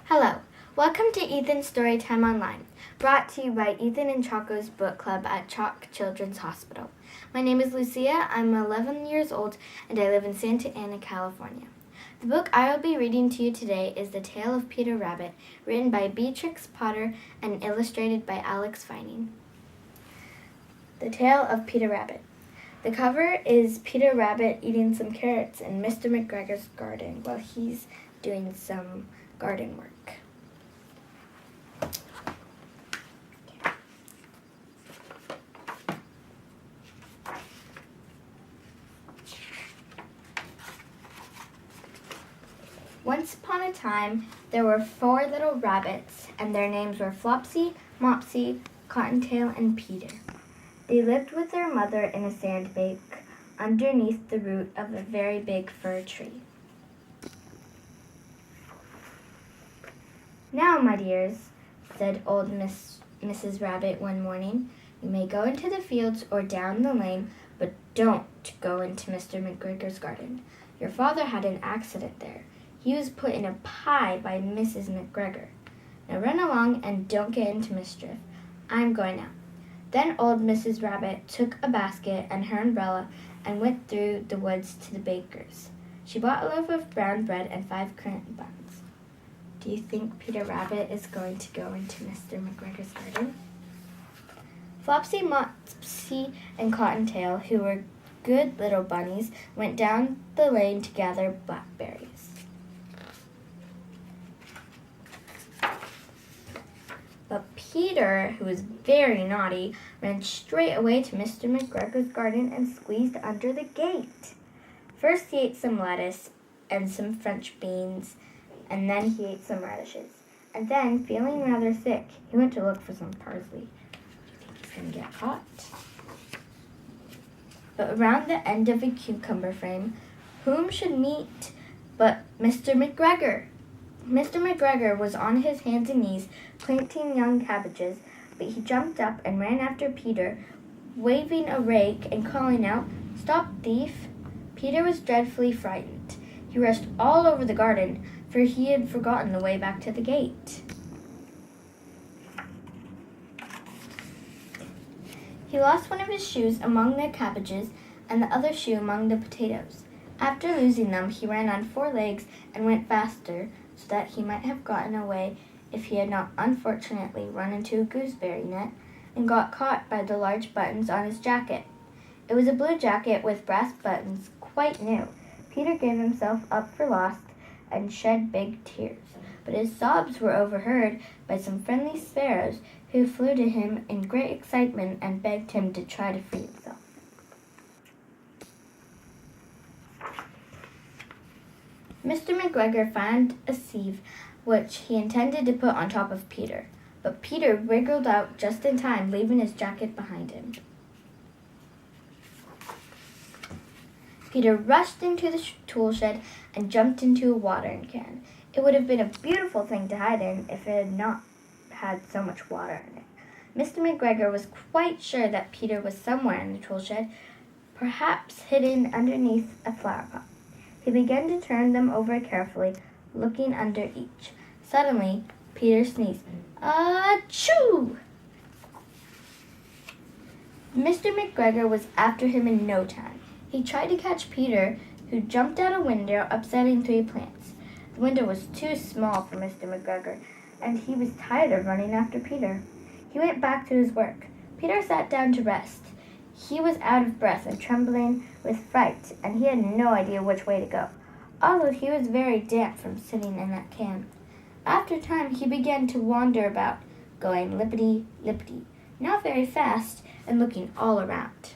Hello, welcome to Ethan's Storytime Online, brought to you by Ethan and Choco's book club at CHOC Children's Hospital. My name is Lucia, I'm 11 years old, and I live in Santa Ana, California. The book I will be reading to you today is The Tale of Peter Rabbit, written by Beatrix Potter and illustrated by Alex Vining. The Tale of Peter Rabbit. The cover is Peter Rabbit eating some carrots in Mr. McGregor's garden while he's doing some garden work. Once upon a time, there were 4 little rabbits, and their names were Flopsy, Mopsy, Cottontail, and Peter. They lived with their mother in a sandbank underneath the root of a very big fir tree. "Now, my dears," said old Mrs. Rabbit one morning, "you may go into the fields or down the lane, but don't go into Mr. McGregor's garden. Your father had an accident there. He was put in a pie by Mrs. McGregor. Now run along and don't get into mischief. I'm going out." Then old Mrs. Rabbit took a basket and her umbrella and went through the woods to the baker's. She bought a loaf of brown bread and 5 currant buns. Do you think Peter Rabbit is going to go into Mr. McGregor's garden? Flopsy, Mopsy, and Cottontail, who were good little bunnies, went down the lane to gather blackberries. But Peter, who was very naughty, ran straight away to Mr. McGregor's garden and squeezed under the gate. First he ate some lettuce and some French beans, and then he ate some radishes. And then, feeling rather sick, he went to look for some parsley. Do you think he's going to get caught? But around the end of a cucumber frame, whom should meet but Mr. McGregor? Mr. McGregor was on his hands and knees planting young cabbages, but he jumped up and ran after Peter, waving a rake and calling out, "Stop, thief!" Peter was dreadfully frightened. He rushed all over the garden, for he had forgotten the way back to the gate. He lost one of his shoes among the cabbages and the other shoe among the potatoes. After losing them, he ran on 4 legs and went faster, so that he might have gotten away if he had not unfortunately run into a gooseberry net and got caught by the large buttons on his jacket. It was a blue jacket with brass buttons, quite new. Peter gave himself up for lost and shed big tears, but his sobs were overheard by some friendly sparrows who flew to him in great excitement and begged him to try to free himself. Mr. McGregor found a sieve which he intended to put on top of Peter, but Peter wriggled out just in time, leaving his jacket behind him. Peter rushed into the tool shed and jumped into a watering can. It would have been a beautiful thing to hide in if it had not had so much water in it. Mr. McGregor was quite sure that Peter was somewhere in the tool shed, perhaps hidden underneath a flower pot. He began to turn them over carefully, looking under each. Suddenly, Peter sneezed. "Achoo!" Mr. McGregor was after him in no time. He tried to catch Peter, who jumped out a window, upsetting 3 plants. The window was too small for Mr. McGregor, and he was tired of running after Peter. He went back to his work. Peter sat down to rest. He was out of breath and trembling with fright, and he had no idea which way to go. Also, he was very damp from sitting in that can. After a time, he began to wander about, going lippity-lippity, not very fast, and looking all around.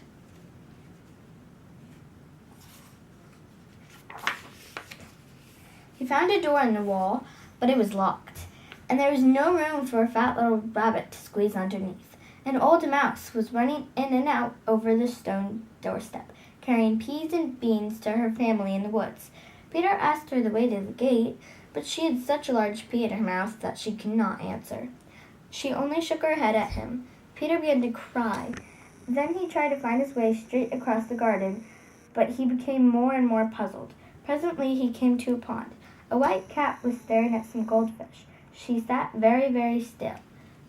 He found a door in the wall, but it was locked, and there was no room for a fat little rabbit to squeeze underneath. An old mouse was running in and out over the stone doorstep, carrying peas and beans to her family in the woods. Peter asked her the way to the gate, but she had such a large pea in her mouth that she could not answer. She only shook her head at him. Peter began to cry. Then he tried to find his way straight across the garden, but he became more and more puzzled. Presently he came to a pond. A white cat was staring at some goldfish. She sat very, very still,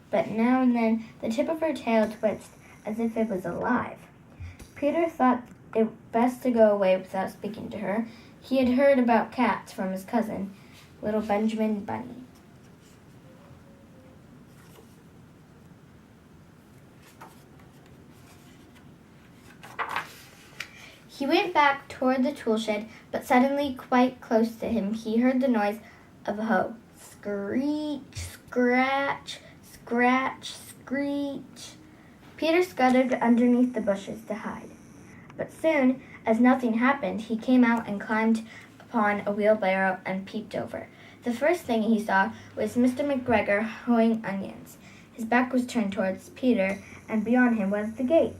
but now and then the tip of her tail twitched as if it was alive. Peter thought it best to go away without speaking to her. He had heard about cats from his cousin, little Benjamin Bunny. He went back toward the tool shed, but suddenly, quite close to him, he heard the noise of a hoe. Screech, scratch, scratch, screech. Peter scuttered underneath the bushes to hide. But soon, as nothing happened, he came out and climbed upon a wheelbarrow and peeped over. The first thing he saw was Mr. McGregor hoeing onions. His back was turned towards Peter, and beyond him was the gate.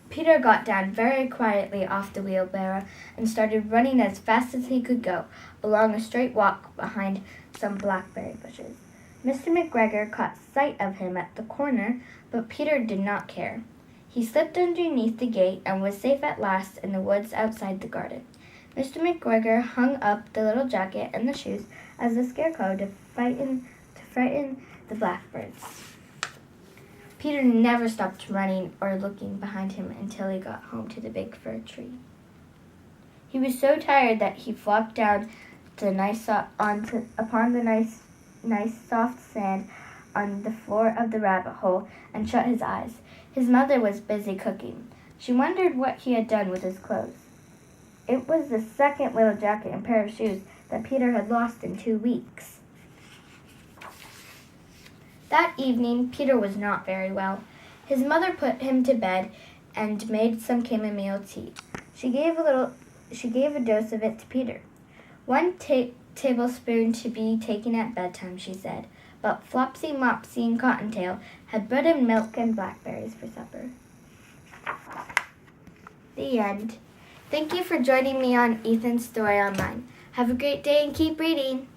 Peter got down very quietly off the wheelbarrow and started running as fast as he could go, along a straight walk behind some blackberry bushes. Mr. McGregor caught sight of him at the corner, but Peter did not care. He slipped underneath the gate and was safe at last in the woods outside the garden. Mr. McGregor hung up the little jacket and the shoes as a scarecrow to frighten the blackbirds. Peter never stopped running or looking behind him until he got home to the big fir tree. He was so tired that he flopped down upon the nice soft sand on the floor of the rabbit hole and shut his eyes. His mother was busy cooking. She wondered what he had done with his clothes. It was the second little jacket and pair of shoes that Peter had lost in 2 weeks. That evening, Peter was not very well. His mother put him to bed and made some chamomile tea. She gave a dose of it to Peter. 1 tablespoon to be taken at bedtime, she said. But Flopsy, Mopsy, and Cottontail had bread and milk and blackberries for supper. The end. Thank you for joining me on Ethan's Story Online. Have a great day and keep reading.